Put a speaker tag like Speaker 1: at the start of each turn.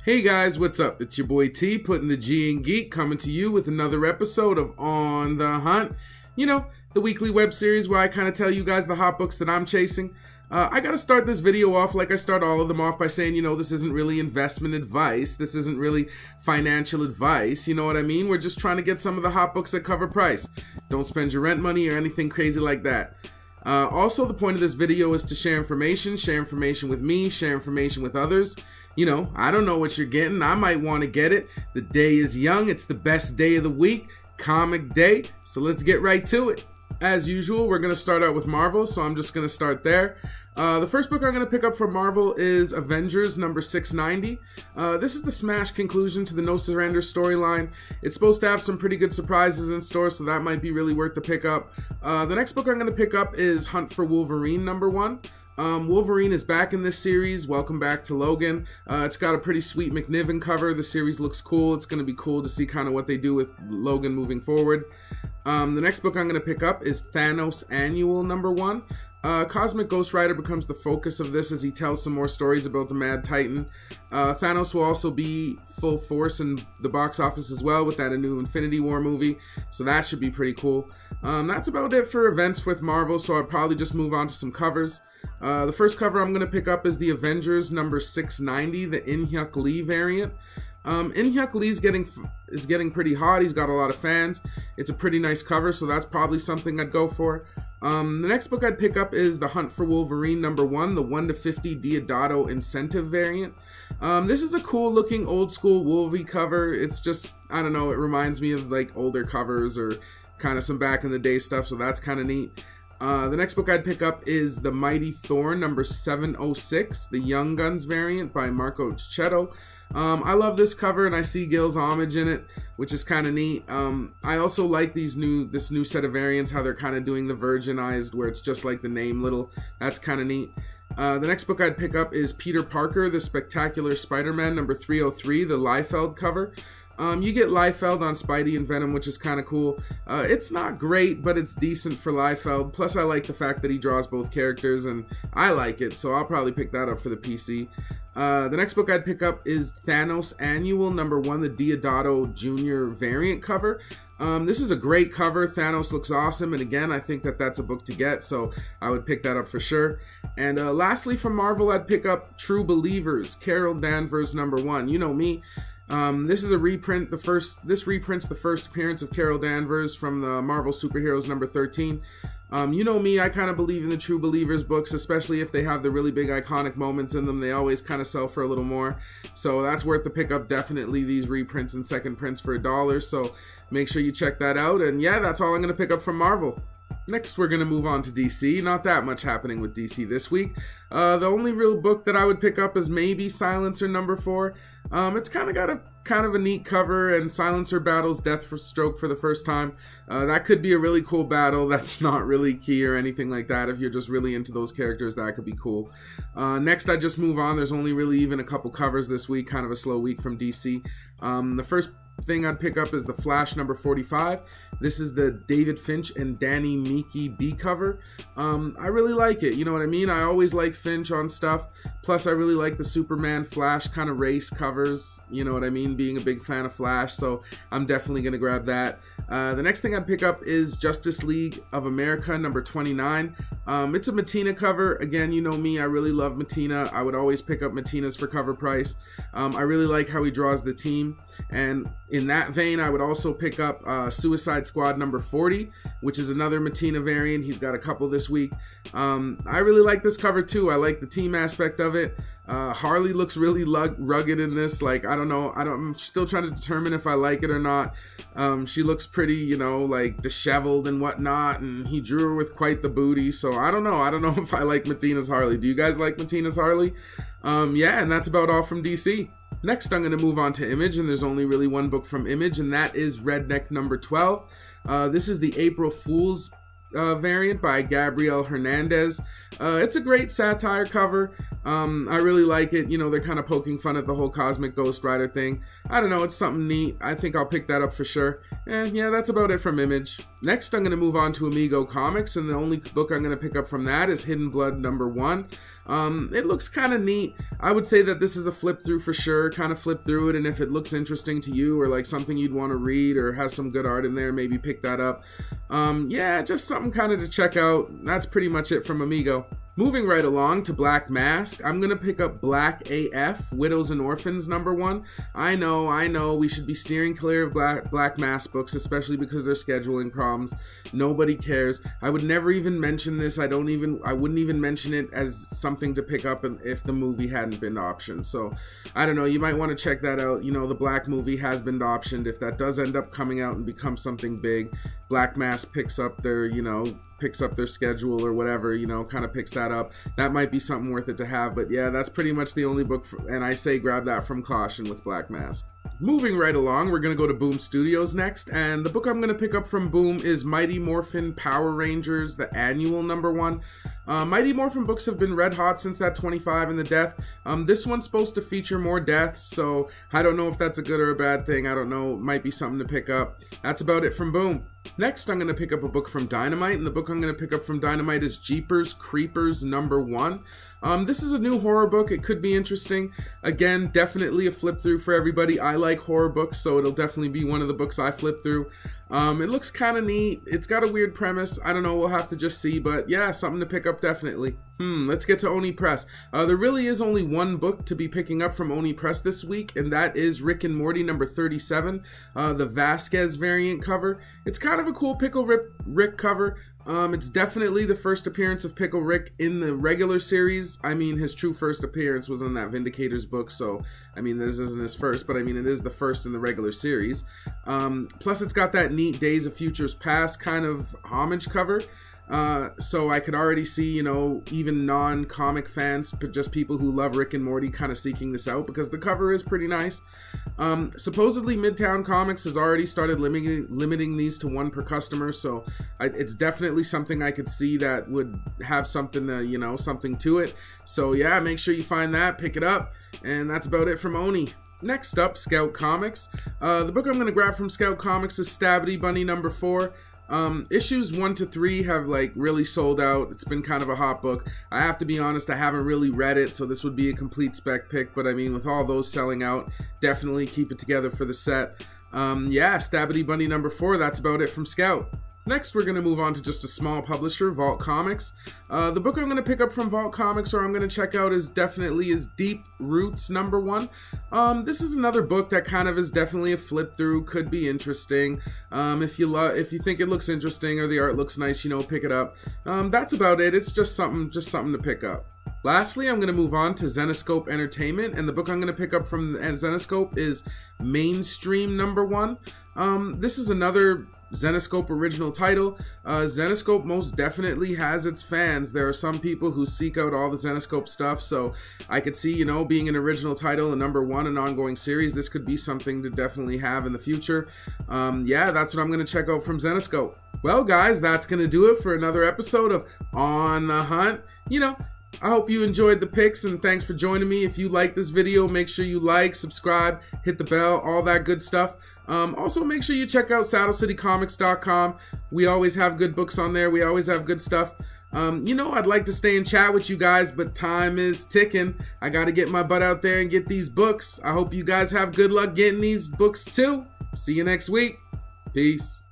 Speaker 1: Hey guys, what's up? It's your boy T, putting the G in Geek, coming to you with another episode of On the Hunt. You know, the weekly web series where I kind of tell you guys the hot books that I'm chasing. I gotta start this video off like I start all of them off by saying, you know, this isn't really investment advice. This isn't really financial advice. You know what I mean? We're just trying to get some of the hot books at cover price. Don't spend your rent money or anything crazy like that. Also, the point of this video is to share information with me, share information with others. You know, I don't know what you're getting. I might want to get it. The day is young. It's the best day of the week, comic day. So let's get right to it. As usual, we're going to start out with Marvel, so I'm just going to start there. The first book I'm going to pick up from Marvel is Avengers number 690. This is the smash conclusion to the No Surrender storyline. It's supposed to have some pretty good surprises in store, so that might be really worth the pickup. The next book I'm going to pick up is Hunt for Wolverine number 1. Wolverine is back in this series. Welcome back to Logan. It's got a pretty sweet McNiven cover. The series looks cool. It's going to be cool to see kind of what they do with Logan moving forward. The next book I'm going to pick up is Thanos Annual number 1. Cosmic Ghost Rider becomes the focus of this as he tells some more stories about the Mad Titan. Thanos will also be full force in the box office as well with that new Infinity War movie, so that should be pretty cool. That's about it for events with Marvel, so I'll probably just move on to some covers. The first cover I'm going to pick up is the Avengers number 690, the In-Hyuk Lee variant. In-Hyuk Lee is getting pretty hot. He's got a lot of fans. It's a pretty nice cover, so that's probably something I'd go for. The next book I'd pick up is The Hunt for Wolverine number 1, the 1/50 Deodato incentive variant. This is a cool looking old school Wolvie cover. It's just, I don't know, it reminds me of like older covers or kind of some back in the day stuff, so that's kind of neat. The next book I'd pick up is The Mighty Thor number 706, the Young Guns variant by Marco Checchetto. I love this cover and I see Gil's homage in it, which is kind of neat. I also like this new set of variants, how they're kind of doing the virginized where it's just like the name little. That's kind of neat. The next book I'd pick up is Peter Parker, the Spectacular Spider-Man number 303, the Liefeld cover. You get Liefeld on Spidey and Venom, which is kind of cool. It's not great, but it's decent for Liefeld. Plus, I like the fact that he draws both characters, and I like it, so I'll probably pick that up for the PC. The next book I'd pick up is Thanos Annual number 1, the Deodato Jr. variant cover. This is a great cover. Thanos looks awesome, and again, I think that that's a book to get, so I would pick that up for sure. And lastly, from Marvel, I'd pick up True Believers, Carol Danvers number 1. You know me. This is a reprint. This reprints the first appearance of Carol Danvers from the Marvel Superheroes number 13. You know me, I kind of believe in the True Believers books, especially if they have the really big iconic moments in them. They always kind of sell for a little more. So that's worth the pickup, definitely, these reprints and second prints for $1. So make sure you check that out. And yeah, that's all I'm going to pick up from Marvel. Next, we're going to move on to DC. Not that much happening with DC this week. The only real book that I would pick up is maybe Silencer number 4. It's kind of got a neat cover, and Silencer battles Deathstroke for the first time. That could be a really cool battle. That's not really key or anything like that. If you're just really into those characters, that could be cool. Next, I just move on. There's only really even a couple covers this week. Kind of a slow week from DC. The first thing I'd pick up is The Flash number 45. This is the David Finch and Danny Miki B cover. I really like it, you know what I mean? I always like Finch on stuff. Plus, I really like the Superman Flash kind of race covers, you know what I mean? Being a big fan of Flash, so I'm definitely going to grab that. The next thing I'd pick up is Justice League of America number 29. It's a Mattina cover. Again, you know me, I really love Mattina. I would always pick up Mattinas for cover price. I really like how he draws the team. And in that vein, I would also pick up Suicide Squad number 40, which is another Mattina variant. He's got a couple this week. I really like this cover too. I like the team aspect of it. Harley looks really rugged in this. Like, I don't know. I'm still trying to determine if I like it or not. She looks pretty, you know, like disheveled and whatnot. And he drew her with quite the booty. So I don't know. I don't know if I like Mattina's Harley. Do you guys like Mattina's Harley? Yeah, and that's about all from DC. Next, I'm going to move on to Image, and there's only really one book from Image, and that is Redneck number 12. This is the April Fool's variant by Gabriel Hernandez. It's a great satire cover. I really like it. You know, they're kind of poking fun at the whole Cosmic Ghost Rider thing. I don't know, it's something neat. I think I'll pick that up for sure. And yeah, that's about it from Image. Next, I'm going to move on to Amigo Comics, and the only book I'm going to pick up from that is Hidden Blood #1. It looks kind of neat. I would say that this is a flip through for sure. Kind of flip through it, and if it looks interesting to you or like something you'd want to read or has some good art in there, maybe pick that up. Yeah, just something kind of to check out. That's pretty much it from Amigo. Moving right along to Black Mask, I'm going to pick up Black AF, Widows and Orphans #1. I know, we should be steering clear of Black Mask books, especially because they're scheduling problems. Nobody cares. I would never even mention this. I wouldn't even mention it as something to pick up if the movie hadn't been optioned. So, I don't know, you might want to check that out. You know, the Black movie has been optioned. If that does end up coming out and become something big, Black Mask picks up their, picks up their schedule or whatever, kind of picks that up. That might be something worth it to have, but yeah, that's pretty much the only book, and I say grab that from caution with Black Mask. Moving right along, we're going to go to Boom Studios next, and the book I'm going to pick up from Boom is Mighty Morphin Power Rangers, the annual #1. Mighty Morphin books have been red hot since that 25 and the death. This one's supposed to feature more deaths, so I don't know if that's a good or a bad thing. I don't know, might be something to pick up. That's about it from Boom. Next, I'm going to pick up a book from Dynamite, and the book I'm going to pick up from Dynamite is Jeepers Creepers #1. This is a new horror book. It could be interesting. Again, definitely a flip through for everybody. I like horror books, so it'll definitely be one of the books I flip through. It looks kind of neat. It's got a weird premise. I don't know, we'll have to just see, but yeah, something to pick up definitely. Let's get to Oni Press. There really is only one book to be picking up from Oni Press this week, and that is Rick and Morty #37, the Vasquez variant cover. It's kind of a cool Pickle Rick cover. It's definitely the first appearance of Pickle Rick in the regular series. I mean, his true first appearance was in that Vindicators book, so, I mean, this isn't his first, but I mean, it is the first in the regular series. Plus, it's got that neat Days of Futures Past kind of homage cover. So I could already see, even non-comic fans, but just people who love Rick and Morty kind of seeking this out because the cover is pretty nice. Supposedly Midtown Comics has already started limiting these to 1 per customer, so it's definitely something I could see that would have something to, something to it. So yeah, make sure you find that, pick it up, and that's about it from Oni. Next up, Scout Comics. The book I'm going to grab from Scout Comics is Stabity Bunny #4. Issues 1 to 3 have really sold out. It's been kind of a hot book. I have to be honest, I haven't really read it, so this would be a complete spec pick, but I mean, with all those selling out, definitely keep it together for the set. Yeah, Stabity Bunny #4, that's about it from Scout. Next, we're going to move on to just a small publisher, Vault Comics. The book I'm going to pick up from Vault Comics, or I'm going to check out, is Deep Roots #1. This is another book that kind of is definitely a flip through, could be interesting. If you think it looks interesting or the art looks nice, pick it up. That's about it. It's just something to pick up. Lastly, I'm going to move on to Zenescope Entertainment, and the book I'm going to pick up from Zenescope is Mainstream #1. This is another Zenescope original title. Zenescope most definitely has its fans. There are some people who seek out all the Zenescope stuff, so I could see, being an original title and #1, an ongoing series, this could be something to definitely have in the future. Yeah, that's what I'm going to check out from Zenescope. Well, guys, that's going to do it for another episode of On the Hunt. I hope you enjoyed the picks, and thanks for joining me. If you like this video, make sure you like, subscribe, hit the bell, all that good stuff. Also, make sure you check out SaddleCityComics.com. We always have good books on there. We always have good stuff. I'd like to stay and chat with you guys, but time is ticking. I got to get my butt out there and get these books. I hope you guys have good luck getting these books too. See you next week. Peace.